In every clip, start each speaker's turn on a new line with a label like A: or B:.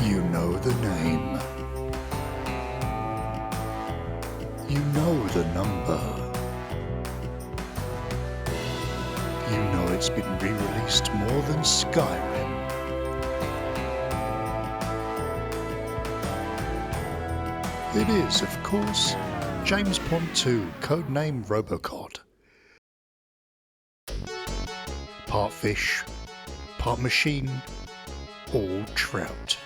A: You know the name. You know the number. You know it's been re-released more than Skyrim. It is, of course, James Pond 2, codename Robocod. Part fish, part machine, all trout.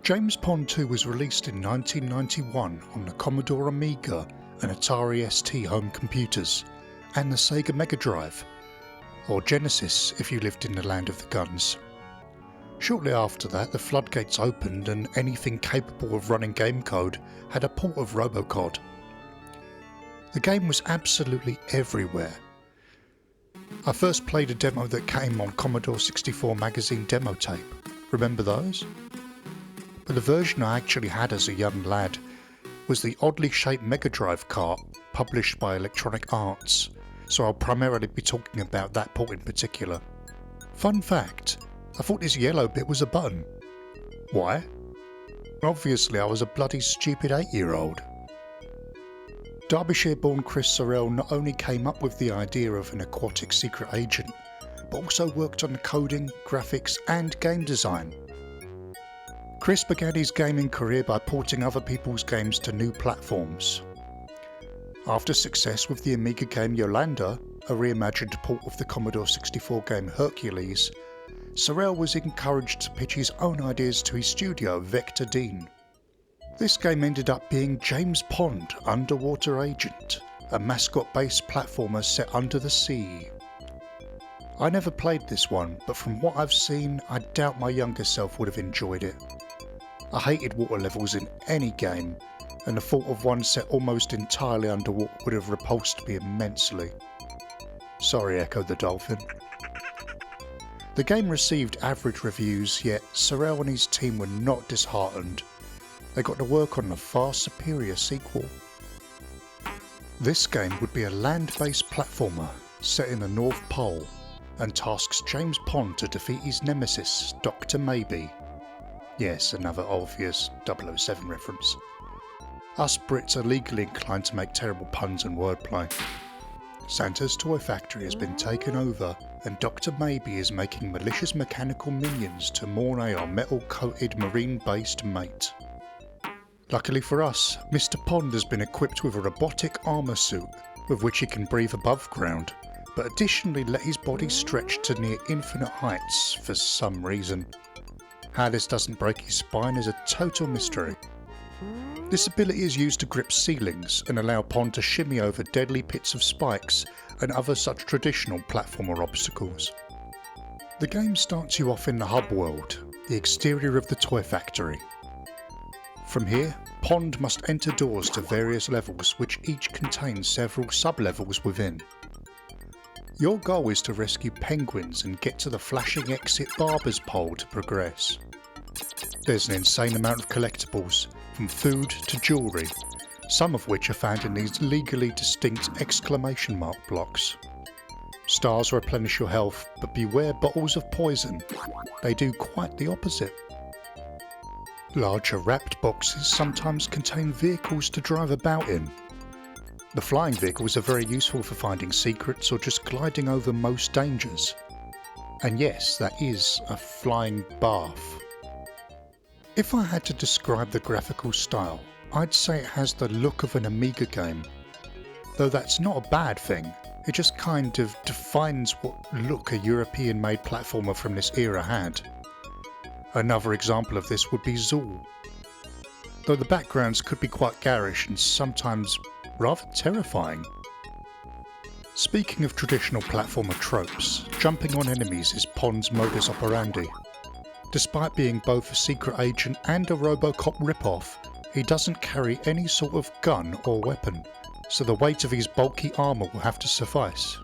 A: James Pond 2 was released in 1991 on the Commodore Amiga and Atari ST home computers, and the Sega Mega Drive, or Genesis if you lived in the land of the guns. Shortly after that, the floodgates opened and anything capable of running game code had a port of Robocod. The game was absolutely everywhere. I first played a demo that came on Commodore 64 magazine demo tape. Remember those? But the version I actually had as a young lad was the oddly shaped Mega Drive cart published by Electronic Arts, so I'll primarily be talking about that port in particular. Fun fact, I thought this yellow bit was a button. Why? Obviously I was a bloody stupid 8-year-old. Derbyshire-born Chris Sorrell not only came up with the idea of an aquatic secret agent, but also worked on the coding, graphics and game design. Chris began his gaming career by porting other people's games to new platforms. After success with the Amiga game Yolanda, a reimagined port of the Commodore 64 game Hercules, Sorrell was encouraged to pitch his own ideas to his studio Vector Dean. This game ended up being James Pond Underwater Agent, a mascot-based platformer set under the sea. I never played this one, but from what I've seen, I doubt my younger self would have enjoyed it. I hated water levels in any game, and the thought of one set almost entirely underwater would have repulsed me immensely. Sorry, Echo the Dolphin. The game received average reviews, yet Sorrell and his team were not disheartened. They got to work on a far superior sequel. This game would be a land-based platformer set in the North Pole, and tasks James Pond to defeat his nemesis, Dr. Maybe. Yes, another obvious 007 reference. Us Brits are legally inclined to make terrible puns and wordplay. Santa's toy factory has been taken over, and Dr. Maybe is making malicious mechanical minions to Mornay, our metal-coated marine-based mate. Luckily for us, Mr. Pond has been equipped with a robotic armour suit with which he can breathe above ground, but additionally let his body stretch to near infinite heights for some reason. How this doesn't break his spine is a total mystery. This ability is used to grip ceilings and allow Pond to shimmy over deadly pits of spikes and other such traditional platformer obstacles. The game starts you off in the hub world, the exterior of the toy factory. From here, Pond must enter doors to various levels which each contain several sub-levels within. Your goal is to rescue penguins and get to the flashing exit barber's pole to progress. There's an insane amount of collectibles, from food to jewellery, some of which are found in these legally distinct exclamation mark blocks. Stars replenish your health, but beware bottles of poison. They do quite the opposite. Larger wrapped boxes sometimes contain vehicles to drive about in. The flying vehicles are very useful for finding secrets or just gliding over most dangers. And yes, that is a flying bath. If I had to describe the graphical style, I'd say it has the look of an Amiga game. Though that's not a bad thing, it just kind of defines what look a European-made platformer from this era had. Another example of this would be Zool. Though the backgrounds could be quite garish and sometimes rather terrifying. Speaking of traditional platformer tropes, jumping on enemies is Pond's modus operandi. Despite being both a secret agent and a Robocop ripoff, he doesn't carry any sort of gun or weapon, so the weight of his bulky armour will have to suffice.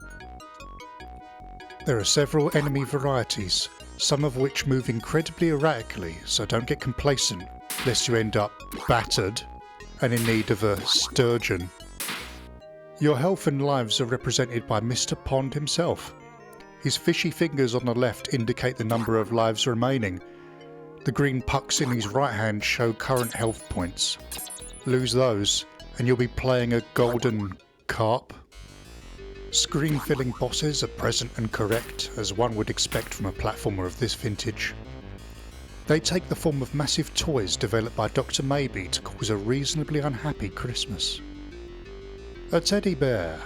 A: There are several enemy varieties, some of which move incredibly erratically, so don't get complacent lest you end up battered and in need of a sturgeon. Your health and lives are represented by Mr. Pond himself. His fishy fingers on the left indicate the number of lives remaining. The green pucks in his right hand show current health points. Lose those and you'll be playing a golden carp. Screen-filling bosses are present and correct, as one would expect from a platformer of this vintage. They take the form of massive toys developed by Dr. Maybe to cause a reasonably unhappy Christmas. A teddy bear,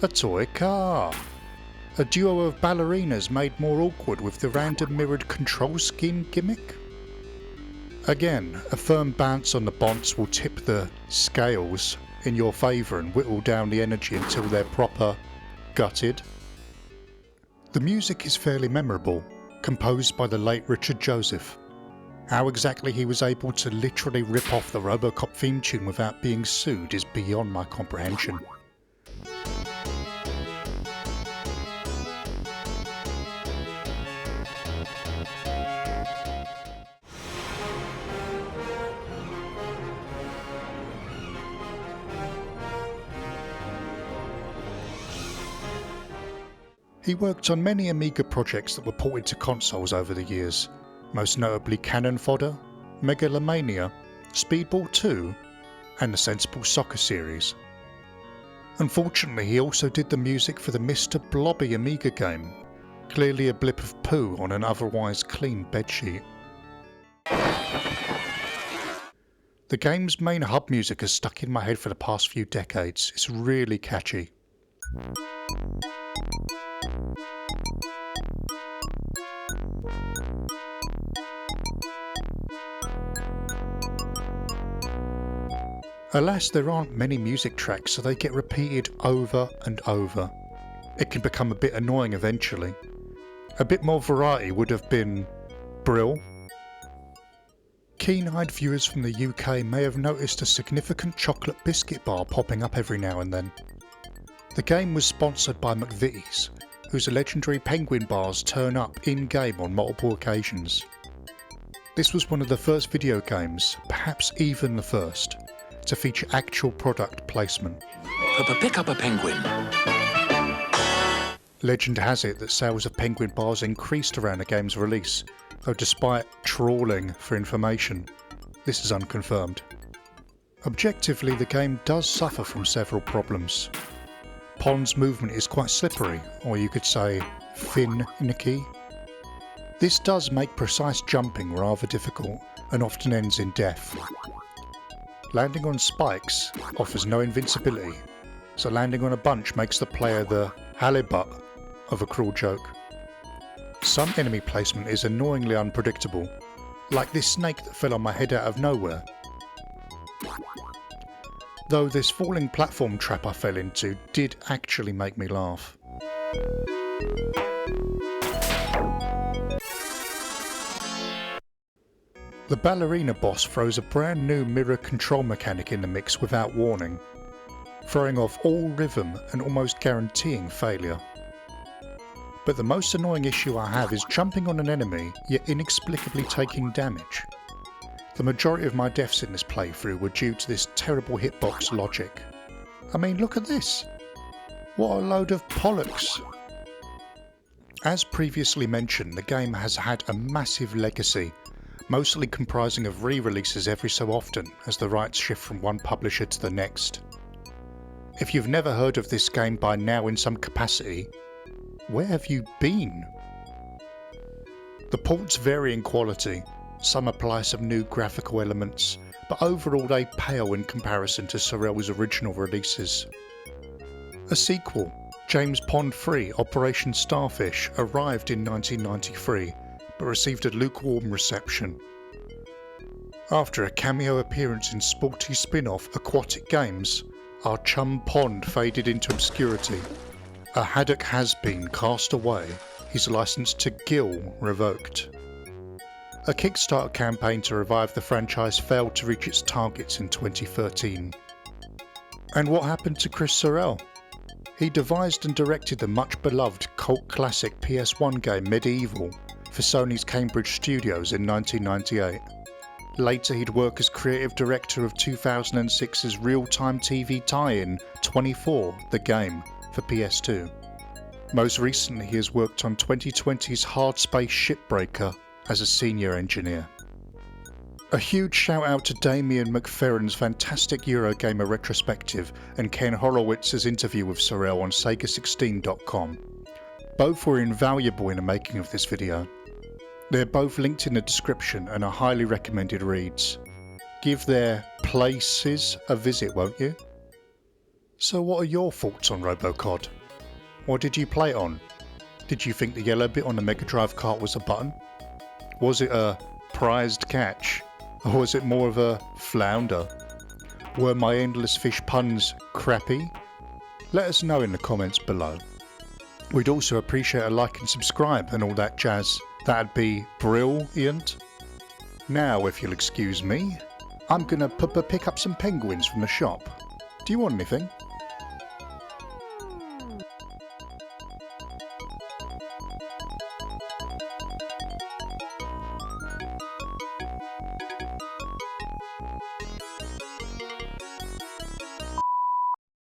A: a toy car, a duo of ballerinas made more awkward with the random mirrored control scheme gimmick. Again, a firm bounce on the bonds will tip the scales in your favour and whittle down the energy until they're proper gutted. The music is fairly memorable, composed by the late Richard Joseph. How exactly he was able to literally rip off the Robocop theme tune without being sued is beyond my comprehension. He worked on many Amiga projects that were ported to consoles over the years, most notably Cannon Fodder, Megalomania, Speedball 2 and the Sensible Soccer series. Unfortunately, he also did the music for the Mr. Blobby Amiga game, clearly a blip of poo on an otherwise clean bedsheet. The game's main hub music has stuck in my head for the past few decades. It's really catchy. Alas, there aren't many music tracks, so they get repeated over and over. It can become a bit annoying eventually. A bit more variety would have been brill. Keen-eyed viewers from the UK may have noticed a significant chocolate biscuit bar popping up every now and then. The game was sponsored by McVitie's, whose legendary penguin bars turn up in-game on multiple occasions. This was one of the first video games, perhaps even the first, to feature actual product placement.
B: Pick up a penguin.
A: Legend has it that sales of penguin bars increased around the game's release, though despite trawling for information, this is unconfirmed. Objectively, the game does suffer from several problems. Pond's movement is quite slippery, or you could say finicky. This does make precise jumping rather difficult and often ends in death. Landing on spikes offers no invincibility, so landing on a bunch makes the player the halibut of a cruel joke. Some enemy placement is annoyingly unpredictable, like this snake that fell on my head out of nowhere. Though this falling platform trap I fell into did actually make me laugh. The ballerina boss throws a brand new mirror control mechanic in the mix without warning, throwing off all rhythm and almost guaranteeing failure. But the most annoying issue I have is jumping on an enemy yet inexplicably taking damage. The majority of my deaths in this playthrough were due to this terrible hitbox logic. I mean, look at this! What a load of bollocks! As previously mentioned, the game has had a massive legacy, mostly comprising of re-releases every so often as the rights shift from one publisher to the next. If you've never heard of this game by now in some capacity, where have you been? The ports vary in quality. Some apply some new graphical elements, but overall they pale in comparison to Sorel's original releases. A sequel, James Pond 3 Operation Starfish, arrived in 1993, but received a lukewarm reception. After a cameo appearance in sporty spin-off Aquatic Games, our chum Pond faded into obscurity. A haddock has-been cast away, his licence to gill revoked. A Kickstarter campaign to revive the franchise failed to reach its targets in 2013. And what happened to Chris Sorel? He devised and directed the much beloved cult classic PS1 game Medieval, for Sony's Cambridge studios in 1998. Later he'd work as creative director of 2006's real-time TV tie-in 24, The Game, for PS2. Most recently he has worked on 2020's Hard Space Shipbreaker as a senior engineer. A huge shout out to Damien McFerrin's fantastic Eurogamer retrospective and Ken Horowitz's interview with Sorel on Sega16.com. Both were invaluable in the making of this video. They're both linked in the description and are highly recommended reads. Give their places a visit, won't you? So what are your thoughts on RoboCod? What did you play it on? Did you think the yellow bit on the Mega Drive cart was a button? Was it a prized catch? Or was it more of a flounder? Were my Endless Fish puns crappy? Let us know in the comments below. We'd also appreciate a like and subscribe and all that jazz. That'd be brilliant. Now, if you'll excuse me, I'm gonna pick up some penguins from the shop. Do you want anything?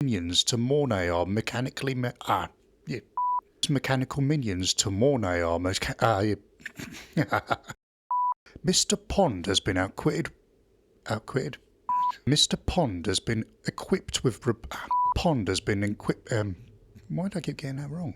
A: Minions to Mornay are mechanically mechanical minions to Mornay are Mr. Pond has been outwitted. Mr. Pond has been equipped with Pond has been equipped. Why did I keep getting that wrong?